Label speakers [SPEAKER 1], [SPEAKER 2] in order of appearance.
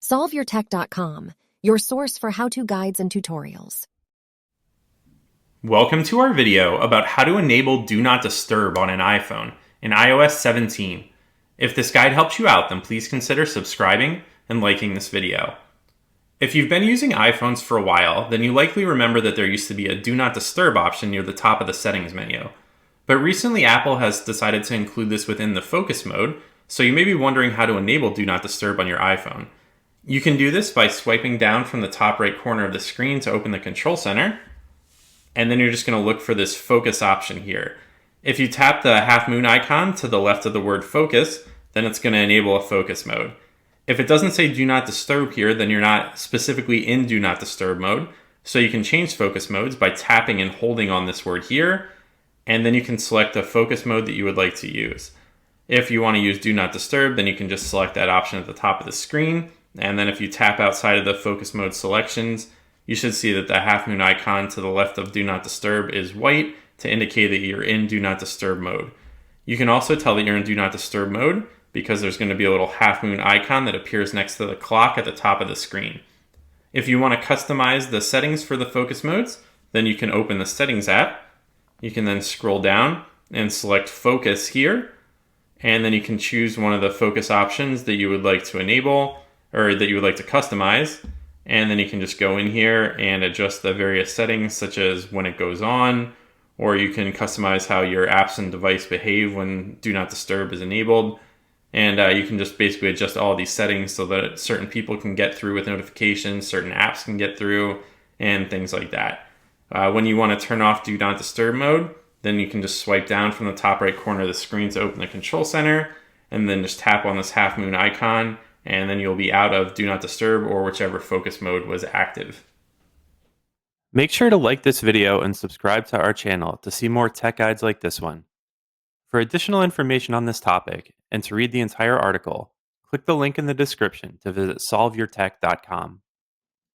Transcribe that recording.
[SPEAKER 1] SolveYourTech.com, your source for how-to guides and tutorials.
[SPEAKER 2] Welcome to our video about how to enable Do Not Disturb on an iPhone in iOS 17. If this guide helps you out, then please consider subscribing and liking this video. If you've been using iPhones for a while, then you likely remember that there used to be a Do Not Disturb option near the top of the settings menu. But recently Apple has decided to include this within the focus mode, so you may be wondering how to enable Do Not Disturb on your iPhone. You can do this by swiping down from the top right corner of the screen to open the control center, and then you're just going to look for this focus option here. If you tap the half moon icon to the left of the word focus, then it's going to enable a focus mode. If it doesn't say Do Not Disturb here, then you're not specifically in Do Not Disturb mode, so you can change focus modes by tapping and holding on this word here, and then you can select a focus mode that you would like to use. If you want to use Do Not Disturb, then you can just select that option at the top of the screen, and then if you tap outside of the focus mode selections, you should see that the half moon icon to the left of Do Not Disturb is white to indicate that you're in Do Not Disturb mode. You can also tell that you're in Do Not Disturb mode because there's going to be a little half moon icon that appears next to the clock at the top of the screen. If you want to customize the settings for the focus modes, then you can open the Settings app. You can then scroll down and select Focus here, and then you can choose one of the focus options that you would like to enable or that you would like to customize, and then you can just go in here and adjust the various settings such as when it goes on, or you can customize how your apps and device behave when Do Not Disturb is enabled, and you can just basically adjust all these settings so that certain people can get through with notifications, certain apps can get through, and things like that. When you want to turn off Do Not Disturb mode, then you can just swipe down from the top right corner of the screen to open the control center, and then just tap on this half moon icon, and then you'll be out of Do Not Disturb or whichever focus mode was active.
[SPEAKER 3] Make sure to like this video and subscribe to our channel to see more tech guides like this one. For additional information on this topic and to read the entire article, click the link in the description to visit solveyourtech.com.